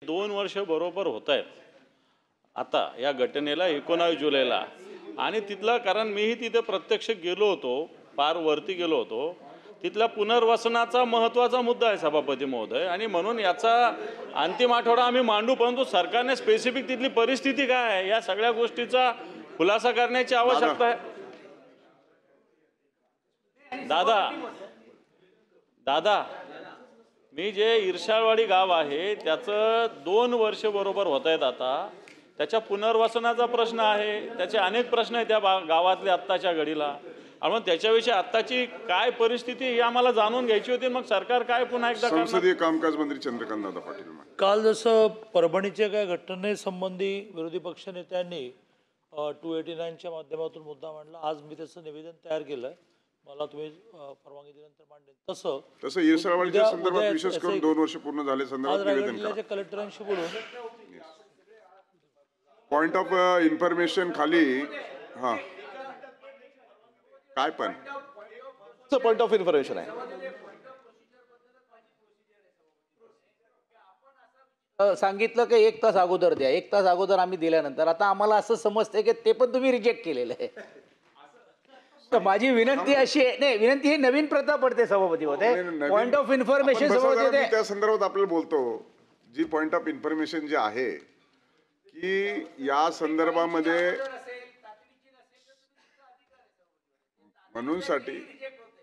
2 वर्ष बरोबर होत आहेत आता या घटनेला 19 जुलैला आणि तिथला कारण मीही तिथे प्रत्यक्ष गेलो होतो, फार वरती गेलो होतो. तिथला पुनर्वसनाचा महत्त्वाचा मुद्दा आहे सभापती महोदय आणि म्हणून याचा अंतिम आठवडा आम्ही मांडू, परंतु सरकारने स्पेसिफिक तिथली परिस्थिती काय आहे या सगळ्या गोष्टीचा खुलासा करण्याची आवश्यकता आहे. दादा मी जे इरशाळवाडी गाव आहे त्याचं 2 वर्ष बरोबर होत आहेत आता. त्याच्या पुनर्वसनाचा प्रश्न आहे, त्याचे अनेक प्रश्न आहेत त्या गावातले आत्ताच्या घडीला. आणि त्याच्याविषयी आत्ताची काय परिस्थिती ही आम्हाला जाणून घ्यायची होती. मग सरकार काय पुन्हा एकदा संसदीय कामकाज मंत्री चंद्रकांत दादा पाटील. काल जसं परभणीच्या काय घटनेसंबंधी विरोधी पक्षनेत्यांनी 289च्या माध्यमातून मुद्दा मांडला, आज मी त्याचं निवेदन तयार केलं, मला तुम्ही परवानगी दिल्यानंतर मांडेल. तसं इरसाळवाडीच्या संदर्भात विशेष करून 2 वर्ष पूर्ण झाले संदर्भात निवेदन करा. कलेक्टरांशी बोलून पॉइंट ऑफ इन्फॉर्मेशन खाली हां काय पण पॉइंट ऑफ इन्फॉर्मेशन आहे. सांगितलं की 1 तास अगोदर द्या, 1 तास अगोदर आम्ही दिल्यानंतर आता आम्हाला असं समजतंय की ते पण तुम्ही रिजेक्ट केलेलं आहे. तर माझी विनंती अशी आहे, नाही विनंती ही नवीन प्रथा पडते सभापती होते. पॉइंट ऑफ इन्फॉर्मेशन त्या संदर्भात आपल्याला बोलतो. जी पॉइंट ऑफ इन्फॉर्मेशन जी आहे की या संदर्भामध्ये म्हणूनसाठी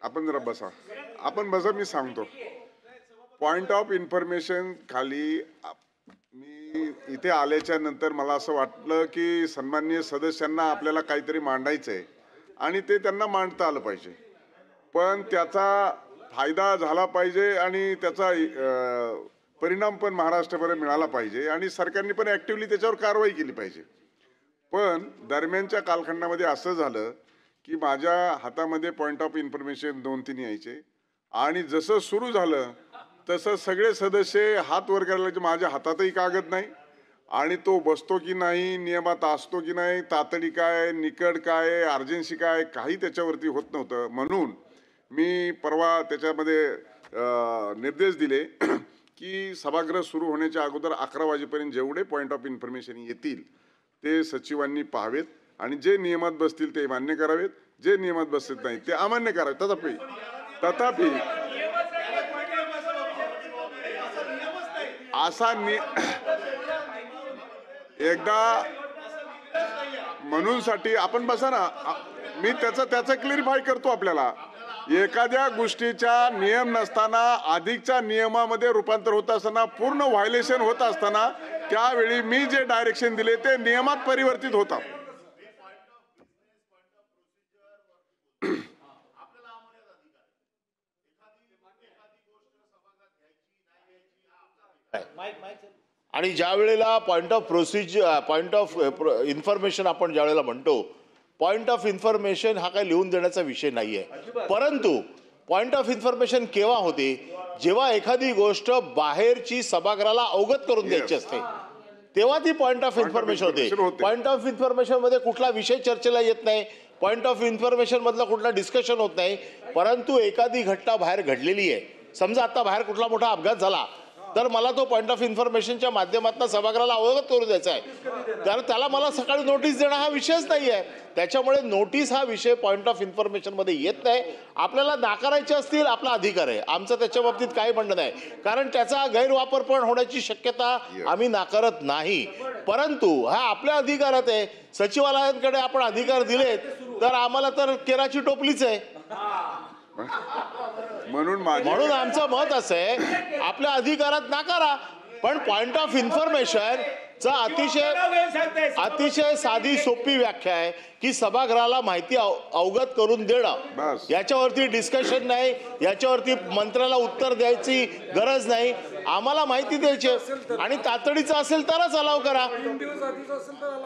आपण जरा बसा, मी सांगतो. पॉइंट ऑफ इन्फॉर्मेशन खाली मी इथे आल्याच्या नंतर मला असं वाटलं की सन्माननीय सदस्यांना आपल्याला काहीतरी मांडायचं आहे आणि ते त्यांना मांडता आलं पाहिजे, पण त्याचा फायदा झाला पाहिजे आणि त्याचा परिणाम पण महाराष्ट्रभर मिळाला पाहिजे आणि सरकारने पण ॲक्टिव्हली त्याच्यावर कारवाई केली पाहिजे. पण दरम्यानच्या कालखंडामध्ये असं झालं की माझ्या हातामध्ये पॉइंट ऑफ इन्फॉर्मेशन 2-3 यायचे आणि जसं सुरू झालं तसं सगळे सदस्य हात वर करायला लागले. माझ्या हातातही कागद नाही आणि तो बसतो की नाही, नियमात असतो की नाही, तातडी काय, निकड काय, अर्जन्सी काय, काही त्याच्यावरती होत नव्हतं. म्हणून मी परवा त्याच्यामध्ये निर्देश दिले की सभागृह सुरू होण्याच्या अगोदर 11 वाजेपर्यंत जेवढे पॉइंट ऑफ इन्फॉर्मेशन येतील ते सचिवांनी पाहावेत आणि जे नियमात बसतील ते मान्य करावेत, जे नियमात बसत नाही ते अमान्य करावेत. तथापि असा एकदा म्हणूनसाठी आपण बसा ना, मी त्याचं क्लिअरिफाय करतो. आपल्याला एखाद्या गोष्टीच्या नियम नसताना अधिकच्या नियमामध्ये रूपांतर होत असताना, पूर्ण व्हायलेशन होत असताना त्यावेळी मी जे डायरेक्शन दिले ते नियमात परिवर्तित होतात. आणि ज्या वेळेला point of procedure, point of information आपण ज्या वेळेला म्हणतो, पॉइंट ऑफ इन्फॉर्मेशन हा काही लिहून देण्याचा विषय नाही आहे. परंतु पॉइंट ऑफ इन्फॉर्मेशन केव्हा होते, जेव्हा एखादी गोष्ट बाहेरची सभागृहाला अवगत करून द्यायची असते तेव्हा ती पॉइंट ऑफ इन्फॉर्मेशन होते. पॉइंट ऑफ इन्फॉर्मेशन मध्ये कुठला विषय चर्चेला येत नाही, पॉइंट ऑफ इन्फॉर्मेशन मधला कुठला डिस्कशन होत नाही. परंतु एखादी घटना बाहेर घडलेली आहे, समजा आता बाहेर कुठला मोठा अपघात झाला तर मला तो पॉइंट ऑफ इन्फॉर्मेशनच्या माध्यमातून सभागृहाला अवगत करून द्यायचा आहे. तर त्याला मला सकाळी नोटीस देणं हा विषयच नाही आहे. त्याच्यामुळे नोटीस हा विषय पॉइंट ऑफ इन्फॉर्मेशन मध्ये येत नाही. आपल्याला नाकारायचे असतील आपला अधिकार आहे, आमचं त्याच्या बाबतीत काही म्हणणं नाही, कारण त्याचा गैरवापर पण होण्याची शक्यता आम्ही नाकारत नाही. परंतु हा आपल्या अधिकारात आहे. सचिवालयांकडे आपण अधिकार दिलेत तर आम्हाला तर केराची टोपलीच आहे. म्हणून आमचं मत असं आहे, आपल्या अधिकारात नाकारा, पण पॉइंट ऑफ इन्फॉर्मेशन चा अतिशय साधी सोपी व्याख्या आहे की सभागृहाला माहिती अवगत करून देणं. याच्यावरती डिस्कशन नाही, याच्यावरती मंत्र्याला उत्तर द्यायची गरज नाही. आम्हाला माहिती द्यायची आणि तातडीचं असेल तरच अलाव करा.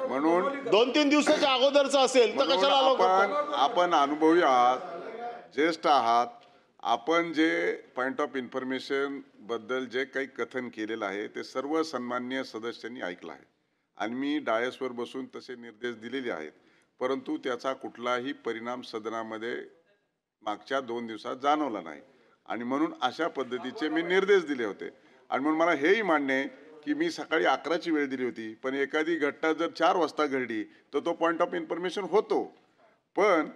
म्हणून 2-3 दिवसाच्या अगोदरचं असेल तर कशाला अलाव करता. आपण अनुभवी आहात, ज्येष्ठ आहात. आपण जे पॉइंट ऑफ इन्फॉर्मेशन बद्दल जे काही कथन केलेलं आहे ते सर्व सन्माननीय सदस्यांनी ऐकलं आहे आणि मी डायसवर बसून तसे निर्देश दिलेले आहेत. परंतु त्याचा कुठलाही परिणाम सदनामध्ये मागच्या 2 दिवसात जाणवला नाही आणि म्हणून अशा पद्धतीचे मी निर्देश दिले होते. आणि म्हणून मला हेही मान्य आहे की मी सकाळी 11ची वेळ दिली होती, पण एखादी घटना जर 4 वाजता घडली तर तो पॉईंट ऑफ इन्फॉर्मेशन होतो. पण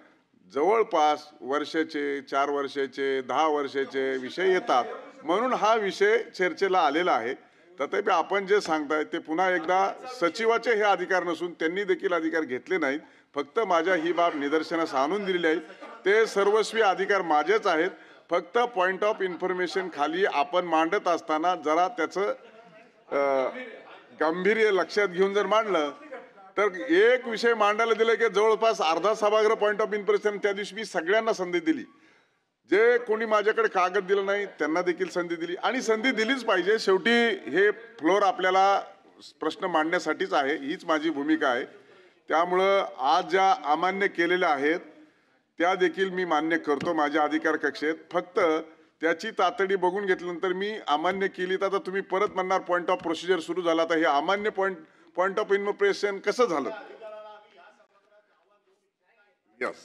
जवळपास वर्षाचे, 4 वर्षाचे, 10 वर्षाचे विषय येतात, म्हणून हा विषय चर्चेला आलेला आहे. तथापि आपण जे सांगताय ते पुन्हा एकदा सचिवाचे हे अधिकार नसून त्यांनी देखील अधिकार घेतले नाहीत. फक्त माझ्या ही बाब निदर्शनास आणून दिलेली आहे. ते सर्वस्वी अधिकार माझेच आहेत. फक्त पॉईंट ऑफ इन्फॉर्मेशन खाली आपण मांडत असताना जरा त्याचं गांभीर्य लक्षात घेऊन जर मांडलं तर एक विषय मांडायला दिला की जवळपास अर्धा सभागृह पॉईंट ऑफ इन्फॉर्मेशन. त्या दिवशी मी सगळ्यांना संधी दिली, जे कोणी माझ्याकडे कागद दिलं नाही त्यांना देखील संधी दिली, आणि संधी दिलीच पाहिजे. शेवटी हे फ्लोर आपल्याला प्रश्न मांडण्यासाठीच आहे, हीच माझी भूमिका आहे. त्यामुळं आज ज्या अमान्य केलेल्या आहेत त्या देखील मी मान्य करतो माझ्या अधिकार कक्षेत. फक्त त्याची तातडी बघून घेतल्यानंतर मी अमान्य केली तर आता तुम्ही परत म्हणणार पॉईंट ऑफ प्रोसिजर सुरू झाला, तर हे अमान्य पॉईंट ऑफ इन्फॉर्मेशन कसं झालं? यस.